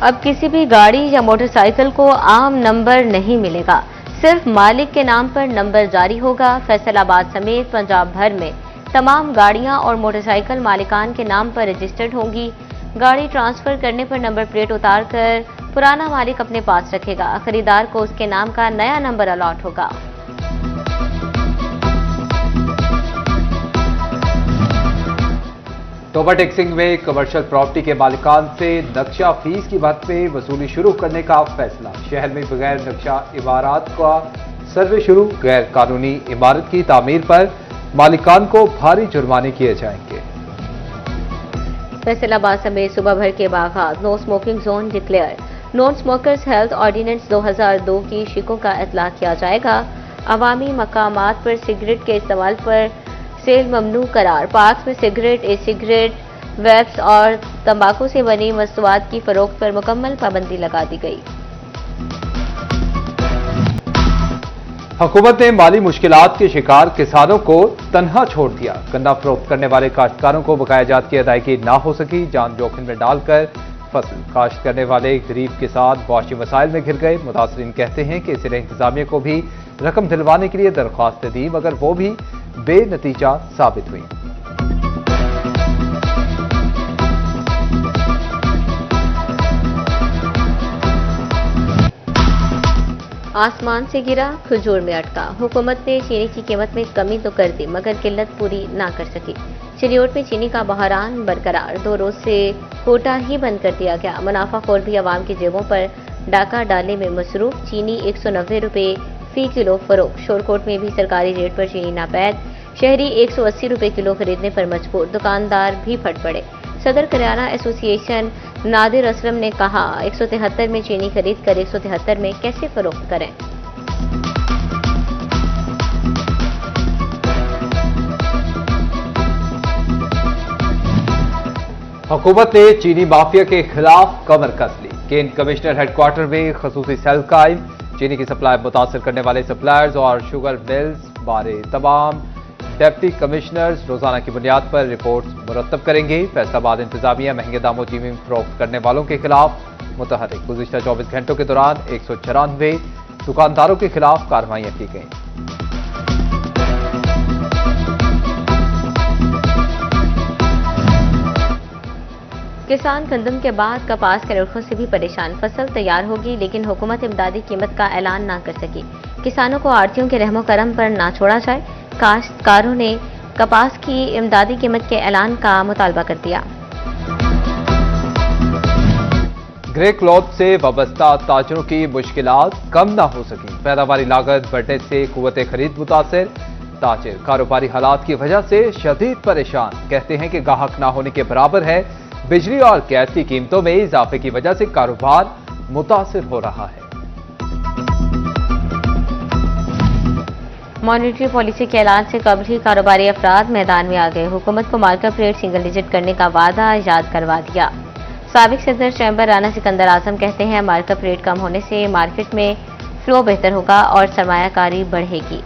अब किसी भी गाड़ी या मोटरसाइकिल को आम नंबर नहीं मिलेगा, सिर्फ मालिक के नाम पर नंबर जारी होगा। फैसलाबाद समेत पंजाब भर में तमाम गाड़ियां और मोटरसाइकिल मालिकान के नाम पर रजिस्टर्ड होंगी। गाड़ी ट्रांसफर करने पर नंबर प्लेट उतारकर पुराना मालिक अपने पास रखेगा। खरीदार को उसके नाम का नया नंबर अलॉट होगा। टोबा टेक्सिंग में कमर्शियल प्रॉपर्टी के मालिकान से नक्शा फीस की मद में वसूली शुरू करने का फैसला। शहर में बगैर नक्शा इमारत का सर्वे शुरू। गैर कानूनी इमारत की तामीर पर मालिकान को भारी जुर्माने किए जाएंगे। फैसलाबाद समेत सुबह भर के बागात no smoking zone declare. Non smokers health ordinance 2002 की शिकों का इतलाक किया जाएगा। अवामी मकामात पर सिगरेट के इस्तेमाल पर सेल ममनू करार। पार्क में सिगरेट, ई सिगरेट, वेप्स और तंबाकू से बनी मस्तूआत की फरोख्त पर मुकम्मल पाबंदी लगा दी गई। हुकूमत ने माली मुश्किलात के शिकार किसानों को तन्हा छोड़ दिया। गन्ना फरोख्त करने वाले काश्तकारों को बकाया जात की अदायगी ना हो सकी। जान जोखिम में डालकर फसल काश्त करने वाले गरीब किसान मुआशी मसाइल में घिर गए। मुतासरीन कहते हैं कि जिले इंतजामिया को भी रकम दिलवाने के लिए दरख्वास्तें दी, मगर वो भी बेनतीजा साबित हुई। आसमान से गिरा, खजूर में अटका। हुकूमत ने चीनी की कीमत में कमी तो कर दी, मगर किल्लत पूरी ना कर सकी। चिनियोट में चीनी का बहरान बरकरार। 2 रोज से कोटा ही बंद कर दिया गया। मुनाफाखोर भी आवाम की जेबों पर डाका डालने में मसरूफ। चीनी 190 रुपये फी किलो फरोख्त। शोरकोट में भी सरकारी रेट पर चीनी नापैद। शहरी 180 रुपये किलो खरीदने पर मजबूर। दुकानदार भी फट पड़े। सदर किराना एसोसिएशन नादिर असलम ने कहा, 173 में चीनी खरीद कर 173 में कैसे फरोख्त करें। हुकूमत ने चीनी माफिया के खिलाफ कमर कस ली। केन कमिश्नर हेडक्वार्टर में खसूसी सेल कायम। चीनी की सप्लाई मुतासर करने वाले सप्लायर्स और शुगर मिल्स बारे तमाम डिप्टी कमिश्नर्स रोजाना की बुनियाद पर रिपोर्ट मुरतब करेंगे। फैसलाबाद इंतजामिया महंगे दामों चीनी फरोख्त करने वालों के खिलाफ मुतहरिक। गुज़िश्ता 24 घंटों के दौरान 194 दुकानदारों के खिलाफ कार्रवाइयां की गईं। किसान गंदम के बाद कपास के रुखों से भी परेशान। फसल तैयार होगी, लेकिन हुकूमत इमदादी कीमत का ऐलान ना कर सकी। किसानों को आड़तियों के रहमो करम पर ना छोड़ा जाए। काश्तकारों ने कपास की इमदादी कीमत के ऐलान का मुतालबा कर दिया। ग्रे क्लॉथ से वाबस्ता ताजरों की मुश्किलात कम ना हो सकी। पैदावारी लागत बढ़ने से कुव्वते खरीद मुतासिर। ताजिर कारोबारी हालात की वजह से शदीद परेशान। कहते हैं कि गाहक ना होने के बराबर है। बिजली और गैस की कीमतों में इजाफे की वजह से कारोबार मुतासिर हो रहा है। मॉनेटरी पॉलिसी के ऐलान से कबल ही कारोबारी अफराद मैदान में आ गए। हुकूमत को मार्केट रेट सिंगल डिजिट करने का वादा याद करवा दिया। साबिक सदर चैम्बर राना सिकंदर आजम कहते हैं, मार्केट रेट कम होने से मार्केट में फ्लो बेहतर होगा और सरमायाकारी बढ़ेगी।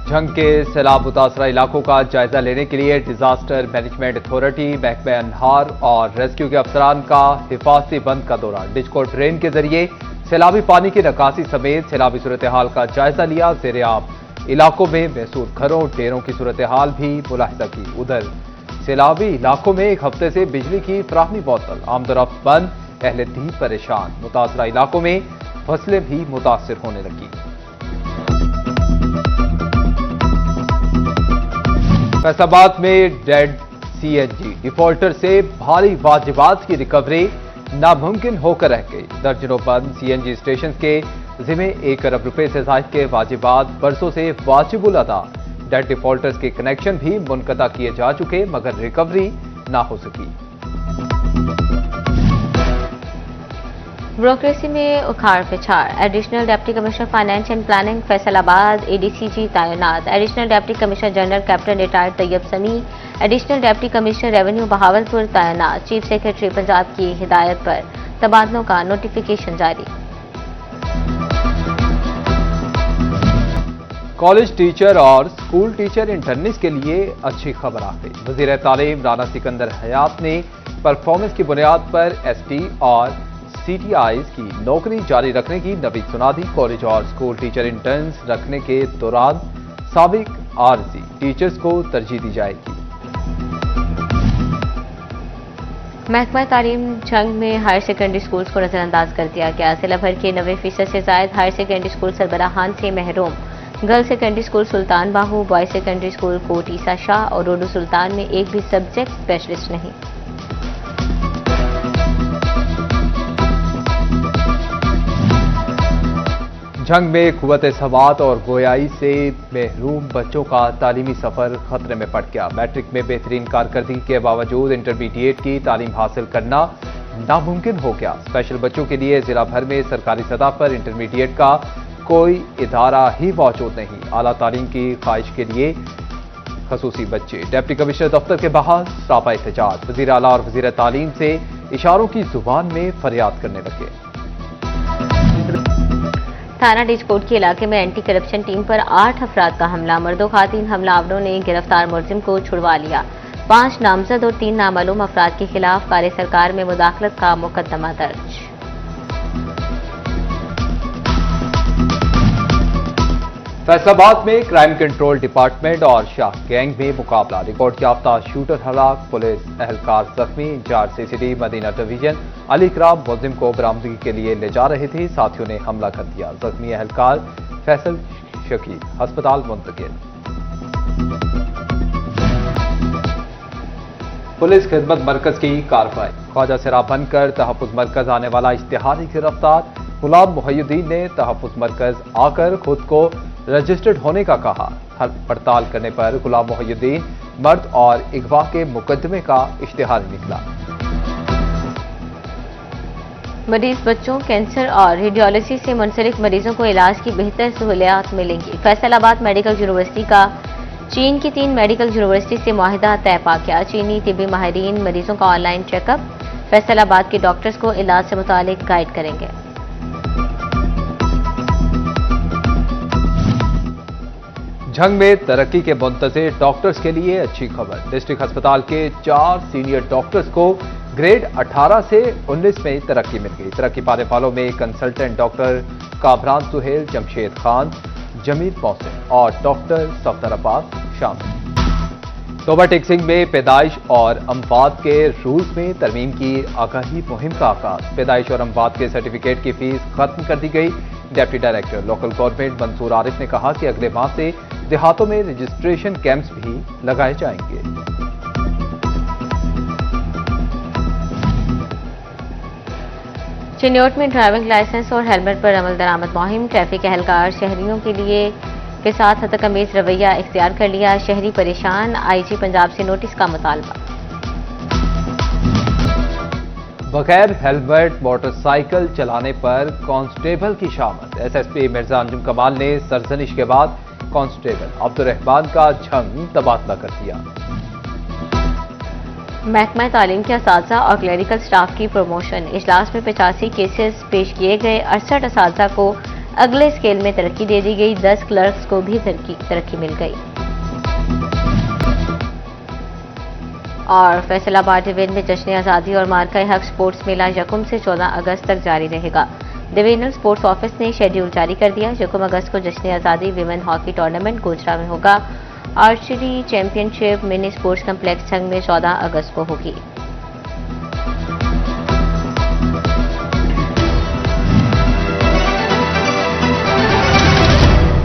जंग के सैलाब मुतासरा इलाकों का जायजा लेने के लिए डिजास्टर मैनेजमेंट अथॉरिटी, महकमा अन्हार और रेस्क्यू के अफसरान का हिफाजती बंद का दौरा। डिस्को ट्रेन के जरिए सैलाबी पानी की निकासी समेत सैलाबी सूरत हाल का जायजा लिया। ज़ेर-ए-आब इलाकों में महसूर घरों, डेरों की सूरत हाल भी मुलाहिजा की। उधर सैलाबी इलाकों में एक हफ्ते से बिजली की फराहमी मुअत्तल, आमदोरफ्त बंद, अहले दीन परेशान। मुतासरा इलाकों में फसलें भी मुतासिर होने लगी। फैसलाबाद में डेड सीएनजी डिफॉल्टर से भारी वाजिबात की रिकवरी नामुमकिन होकर रह गई। दर्जनों बंद सीएनजी स्टेशन के जिम्मे 1 अरब रुपए से जायद के वाजिबात बरसों से वाजिबुल अदा। डेड डिफॉल्टर्स के कनेक्शन भी मुनक़ता किए जा चुके, मगर रिकवरी ना हो सकी। ब्यूरोक्रेसी में उखाड़ पिछाड़। Additional deputy commissioner finance and planning Faisalabad ADCG तैनात। Additional deputy commissioner general captain retired Tayyab Sami. Additional deputy commissioner revenue Bahawalpur तैनात। चीफ सेक्रेटरी पंजाब की हिदायत पर तबादलों का नोटिफिकेशन जारी। कॉलेज टीचर और स्कूल टीचर इंटर्निस के लिए अच्छी खबर आ गई। वजीर तालीम राना सिकंदर हयात ने परफॉर्मेंस की बुनियाद पर एसटी और सीटीआईज की नौकरी जारी रखने की नवीद सुना दी। कॉलेज और स्कूल टीचर इंटर्न्स रखने के दौरान साबिक आरजी टीचर्स को तरजीह दी जाएगी। महकमा तालीम जंग में हायर सेकेंडरी स्कूल्स को नजरअंदाज कर दिया गया। जिला भर के 90% से जायद हायर सेकेंडरी स्कूल सरबराहान से महरूम। गर्ल्स सेकेंडरी स्कूल सुल्तान बाहू, बॉयज सेकेंडरी स्कूल कोट ईसा शाह और उर्दू सुल्तान में एक भी सब्जेक्ट स्पेशलिस्ट नहीं। जंग में कुव्वत सवात और गोयाई से महरूम बच्चों का तालीमी सफर खतरे में पड़ गया। मैट्रिक में बेहतरीन कारकर्दगी के बावजूद इंटरमीडिएट की तालीम हासिल करना नामुमकिन हो गया। स्पेशल बच्चों के लिए जिला भर में सरकारी सतह पर इंटरमीडिएट का कोई इदारा ही मौजूद नहीं। आला तालीम की ख्वाहिश के लिए खसूसी बच्चे डिप्टी कमिश्नर दफ्तर के बाहर सरापा एहतजाज। वजीर आला और वजीर तालीम से इशारों की जुबान में फरियाद करने लगे। थाना डिजकोट के इलाके में एंटी करप्शन टीम पर 8 अफराद का हमला। मर्दों खातिन हमलावरों ने गिरफ्तार मुलजिम को छुड़वा लिया। 5 नामजद और 3 नामालूम अफराद के खिलाफ कार्य सरकार में मुदाखलत का मुकदमा दर्ज। फैसलाबाद में क्राइम कंट्रोल डिपार्टमेंट और शाह गैंग में मुकाबला। रिकॉर्ड याफ्ता शूटर हलाक, पुलिस एहलकार जख्मी। Incharge CCD Madina division Ali Ikram मुलजिम को बरामदगी के लिए ले जा रहे थे, साथियों ने हमला कर दिया। जख्मी एहलकार फैसल शकील अस्पताल मुंतकिल। पुलिस खिदमत मरकज की कार्रवाई। ख्वाजा सिरा बनकर तहफ्फुज मरकज आने वाला इश्तिहारी गिरफ्तार। गुलाम मुहय्यद्दीन ने तहफ्फुज मरकज आकर खुद को रजिस्टर्ड होने का कहा। हर पड़ताल करने पर गुलाम मुहय्यद्दीन मर्द और अगवा के मुकदमे का इश्तिहार निकला। मरीज बच्चों, कैंसर और रेडियोलॉजी से मुंसलिक मरीजों को इलाज की बेहतर सहूलियात मिलेंगी। फैसलाबाद मेडिकल यूनिवर्सिटी का चीन की 3 मेडिकल यूनिवर्सिटी से मुआहिदा तय पा गया। चीनी तिब्बी माहिरीन मरीजों का ऑनलाइन चेकअप फैसलाबाद के डॉक्टर्स को इलाज से मुतालिक गाइड करेंगे। जंग में तरक्की के मुंतज़िर डॉक्टर्स के लिए अच्छी खबर। डिस्ट्रिक्ट अस्पताल के 4 सीनियर डॉक्टर्स को ग्रेड 18 से 19 में तरक्की मिल गई। तरक्की पाने वालों में कंसल्टेंट डॉक्टर काबरान सुहेल, जमशेद खान, जमील मोहसिन और डॉक्टर सफदर अब्बास शामिल। तोबा टेक्सिंग में पैदाइश और अमवात के रूल्स में तरमीम की आगाही मुहिम का आगाज। पैदाइश और अमवात के सर्टिफिकेट की फीस खत्म कर दी गई। Deputy director local government Mansoor Arif ने कहा कि अगले माह से देहातों में रजिस्ट्रेशन कैंप्स भी लगाए जाएंगे। चिन्योट में ड्राइविंग लाइसेंस और हेलमेट पर अमल दरामद मुहिम। ट्रैफिक एहलकार शहरियों के साथ हतकमीज रवैया इख्तियार कर लिया। शहरी परेशान, आईजी पंजाब से नोटिस का मुतालबा। बगैर हेलमेट मोटरसाइकिल चलाने पर कांस्टेबल की शामत। एसएसपी मिर्जा अंजुम कमाल ने सरजनिश के बाद कांस्टेबल अब्दुर्रहमान का झंग तबादला कर दिया। महकमा तालीम के असातिज़ा और क्लरिकल स्टाफ की प्रमोशन। इजलास में 85 केसेस पेश किए गए। 68 असातिज़ा को अगले स्केल में तरक्की दे दी गई। 10 क्लर्क्स को भी तरक्की मिल गई। और फैसलाबाद डिवीजन में जश्न आज़ादी और मार्का हक स्पोर्ट्स मेला यकम से 14 अगस्त तक जारी रहेगा। डिवीजनल स्पोर्ट्स ऑफिस ने शेड्यूल जारी कर दिया। यकम अगस्त को जश्न आज़ादी विमेन हॉकी टूर्नामेंट गोजरा में होगा। Archery championship mini sports complex संघ में 14 अगस्त को होगी।